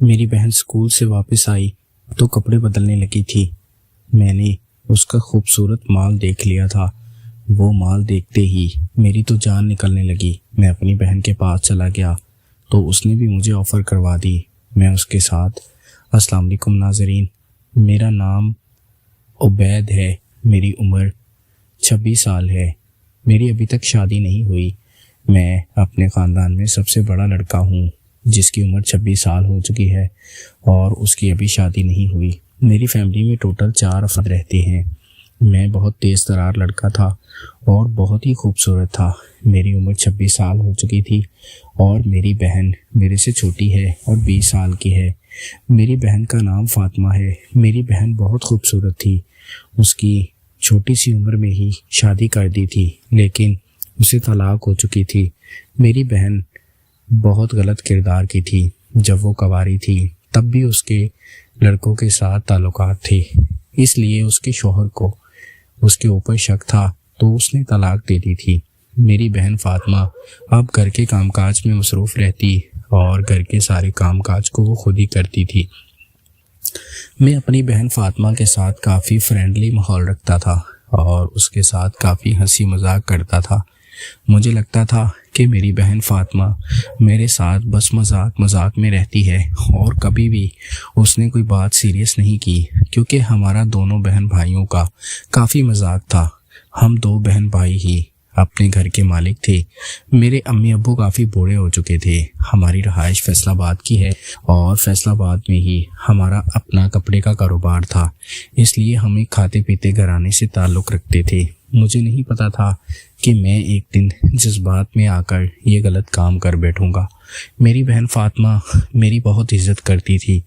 میری بہن اسکول سے واپس آئی تو کپڑے بدلنے لگی تھی۔ میں نے اس کا خوبصورت مال دیکھ لیا تھا۔ وہ مال دیکھتے ہی میری تو جان نکلنے لگی۔ میں اپنی بہن کے پاس چلا گیا تو اس نے بھی مجھے آفر کروا دی۔ میں اس کے ساتھ السلام علیکم ناظرین، میرا نام عبید ہے، میری عمر 26 سال ہے، میری ابھی تک شادی نہیں ہوئی۔ میں اپنے خاندان میں سب سے بڑا لڑکا ہوں جس کی عمر 26 سال ہو چکی ہے اور اس کی ابھی شادی نہیں ہوئی۔ میری فیملی میں ٹوٹل 4 افراد رہتے ہیں۔ میں بہت تیز ترار لڑکا تھا اور بہت ہی خوبصورت تھا۔ میری عمر 26 سال ہو چکی تھی اور میری بہن میرے سے چھوٹی ہے اور 20 سال کی ہے۔ میری بہن کا نام فاطمہ ہے۔ میری بہن بہت خوبصورت تھی۔ اس کی چھوٹی سی عمر میں ہی شادی کر دی تھی، لیکن اسے طلاق ہو چکی تھی۔ میری بہن بہت غلط کردار کی تھی۔ جب وہ کنواری تھی تب بھی اس کے لڑکوں کے ساتھ تعلقات تھے، اس لیے اس کے شوہر کو اس کے اوپر شک تھا تو اس نے طلاق دے دی تھی۔ میری بہن فاطمہ اب گھر کے کام کاج میں مصروف رہتی اور گھر کے سارے کام کاج کو وہ خود ہی کرتی تھی۔ میں اپنی بہن فاطمہ کے ساتھ کافی فرینڈلی ماحول رکھتا تھا اور اس کے ساتھ کافی ہنسی مذاق کرتا تھا۔ مجھے لگتا تھا کہ میری بہن فاطمہ میرے ساتھ بس مذاق میں رہتی ہے اور کبھی بھی اس نے کوئی بات سیریس نہیں کی، کیونکہ ہمارا دونوں بہن بھائیوں کا کافی مذاق تھا۔ ہم 2 بہن بھائی ہی اپنے گھر کے مالک تھے۔ میرے امی ابو کافی بوڑھے ہو چکے تھے۔ ہماری رہائش فیصل آباد کی ہے اور فیصل آباد میں ہی ہمارا اپنا کپڑے کا کاروبار تھا، اس لیے ہم ایک کھاتے پیتے گھرانے سے تعلق رکھتے تھے۔ مجھے نہیں پتا تھا کہ میں ایک دن جذبات میں آ کر یہ غلط کام کر بیٹھوں گا۔ میری بہن فاطمہ میری بہت عزت کرتی تھی۔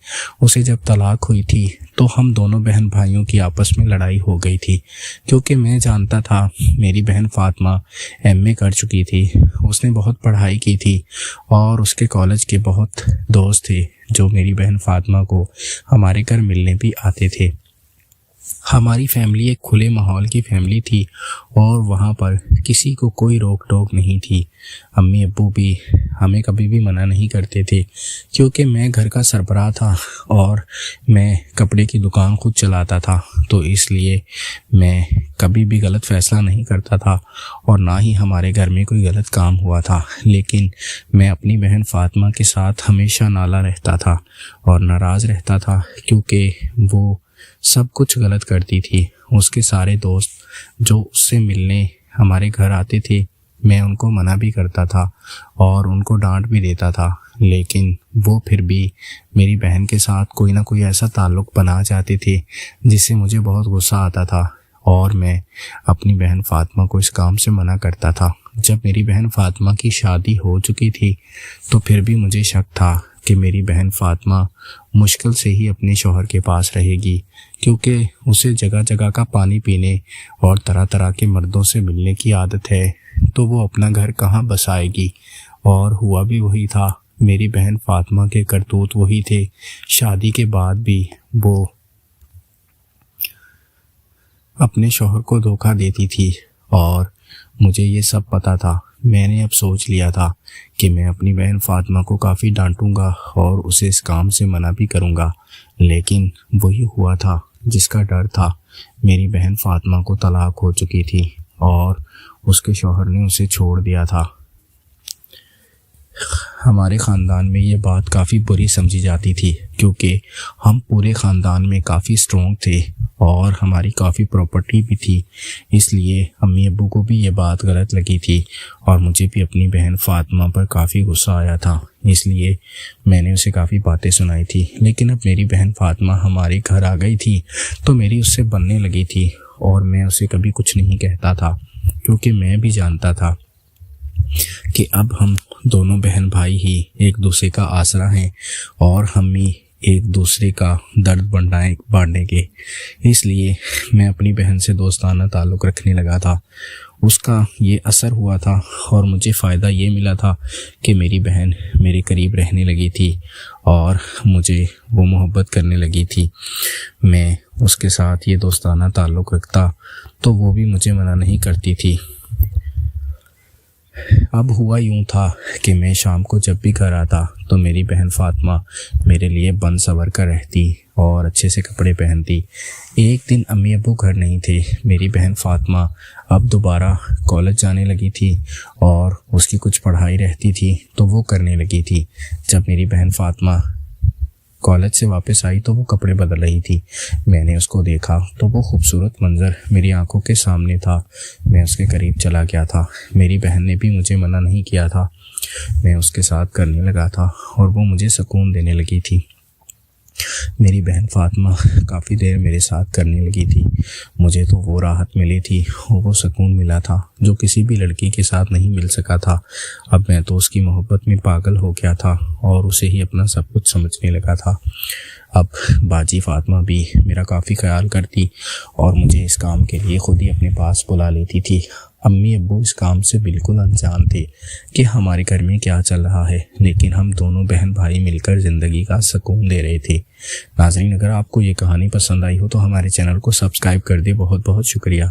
اسے جب طلاق ہوئی تھی تو ہم دونوں بہن بھائیوں کی آپس میں لڑائی ہو گئی تھی، کیونکہ میں جانتا تھا میری بہن فاطمہ MA کر چکی تھی۔ اس نے بہت پڑھائی کی تھی اور اس کے کالج کے بہت دوست تھے جو میری بہن فاطمہ کو ہمارے گھر ملنے بھی آتے تھے۔ ہماری فیملی ایک کھلے ماحول کی فیملی تھی اور وہاں پر کسی کو کوئی روک ٹوک نہیں تھی۔ امی ابو بھی ہمیں کبھی بھی منع نہیں کرتے تھے، کیونکہ میں گھر کا سربراہ تھا اور میں کپڑے کی دکان خود چلاتا تھا، تو اس لیے میں کبھی بھی غلط فیصلہ نہیں کرتا تھا اور نہ ہی ہمارے گھر میں کوئی غلط کام ہوا تھا۔ لیکن میں اپنی بہن فاطمہ کے ساتھ ہمیشہ نالا رہتا تھا اور ناراض رہتا تھا، کیونکہ وہ سب کچھ غلط کرتی تھی۔ اس کے سارے دوست جو اس سے ملنے ہمارے گھر آتے تھے، میں ان کو منع بھی کرتا تھا اور ان کو ڈانٹ بھی دیتا تھا، لیکن وہ پھر بھی میری بہن کے ساتھ کوئی نہ کوئی ایسا تعلق بنا جاتے تھے جس سے مجھے بہت غصہ آتا تھا اور میں اپنی بہن فاطمہ کو اس کام سے منع کرتا تھا۔ جب میری بہن فاطمہ کی شادی ہو چکی تھی تو پھر بھی مجھے شک تھا کہ میری بہن فاطمہ مشکل سے ہی اپنے شوہر کے پاس رہے گی، کیونکہ اسے جگہ جگہ کا پانی پینے اور طرح طرح کے مردوں سے ملنے کی عادت ہے، تو وہ اپنا گھر کہاں بسائے گی؟ اور ہوا بھی وہی تھا۔ میری بہن فاطمہ کے کرتوت وہی تھے۔ شادی کے بعد بھی وہ اپنے شوہر کو دھوکہ دیتی تھی اور مجھے یہ سب پتا تھا۔ میں نے اب سوچ لیا تھا کہ میں اپنی بہن فاطمہ کو کافی ڈانٹوں گا اور اسے اس کام سے منع بھی کروں گا، لیکن وہی ہوا تھا جس کا ڈر تھا۔ میری بہن فاطمہ کو طلاق ہو چکی تھی اور اس کے شوہر نے اسے چھوڑ دیا تھا۔ ہمارے خاندان میں یہ بات کافی بری سمجھی جاتی تھی، کیونکہ ہم پورے خاندان میں کافی اسٹرانگ تھے اور ہماری کافی پراپرٹی بھی تھی، اس لیے امی ابو کو بھی یہ بات غلط لگی تھی اور مجھے بھی اپنی بہن فاطمہ پر کافی غصہ آیا تھا، اس لیے میں نے اسے کافی باتیں سنائی تھی۔ لیکن اب میری بہن فاطمہ ہمارے گھر آ گئی تھی تو میری اس سے بننے لگی تھی اور میں اسے کبھی کچھ نہیں کہتا تھا، کیونکہ میں بھی جانتا تھا کہ اب ہم دونوں بہن بھائی ہی ایک دوسرے کا آسرا ہیں اور ہم ہی ایک دوسرے کا درد بانٹیں گے۔ اس لیے میں اپنی بہن سے دوستانہ تعلق رکھنے لگا تھا۔ اس کا یہ اثر ہوا تھا اور مجھے فائدہ یہ ملا تھا کہ میری بہن میرے قریب رہنے لگی تھی اور مجھے وہ محبت کرنے لگی تھی۔ میں اس کے ساتھ یہ دوستانہ تعلق رکھتا تو وہ بھی مجھے منع نہیں کرتی تھی۔ اب ہوا یوں تھا کہ میں شام کو جب بھی گھر آتا تو میری بہن فاطمہ میرے لیے بن سنور کر رہتی اور اچھے سے کپڑے پہنتی۔ ایک دن امی ابو گھر نہیں تھے۔ میری بہن فاطمہ اب دوبارہ کالج جانے لگی تھی اور اس کی کچھ پڑھائی رہتی تھی تو وہ کرنے لگی تھی۔ جب میری بہن فاطمہ کالج سے واپس آئی تو وہ کپڑے بدل رہی تھی۔ میں نے اس کو دیکھا تو وہ خوبصورت منظر میری آنکھوں کے سامنے تھا۔ میں اس کے قریب چلا گیا تھا۔ میری بہن نے بھی مجھے منع نہیں کیا تھا۔ میں اس کے ساتھ کرنے لگا تھا اور وہ مجھے سکون دینے لگی تھی۔ میری بہن فاطمہ کافی دیر میرے ساتھ کرنے لگی تھی۔ مجھے تو وہ راحت ملی تھی، وہ سکون ملا تھا جو کسی بھی لڑکی کے ساتھ نہیں مل سکا تھا۔ اب میں تو اس کی محبت میں پاگل ہو گیا تھا اور اسے ہی اپنا سب کچھ سمجھنے لگا تھا۔ اب باجی فاطمہ بھی میرا کافی خیال کرتی اور مجھے اس کام کے لیے خود ہی اپنے پاس بلا لیتی تھی۔ امی ابو اس کام سے بالکل انجان تھے کہ ہمارے گھر میں کیا چل رہا ہے، لیکن ہم دونوں بہن بھائی مل کر زندگی کا سکون دے رہے تھے۔ ناظرین، اگر آپ کو یہ کہانی پسند آئی ہو تو ہمارے چینل کو سبسکرائب کر دیں۔ بہت بہت شکریہ۔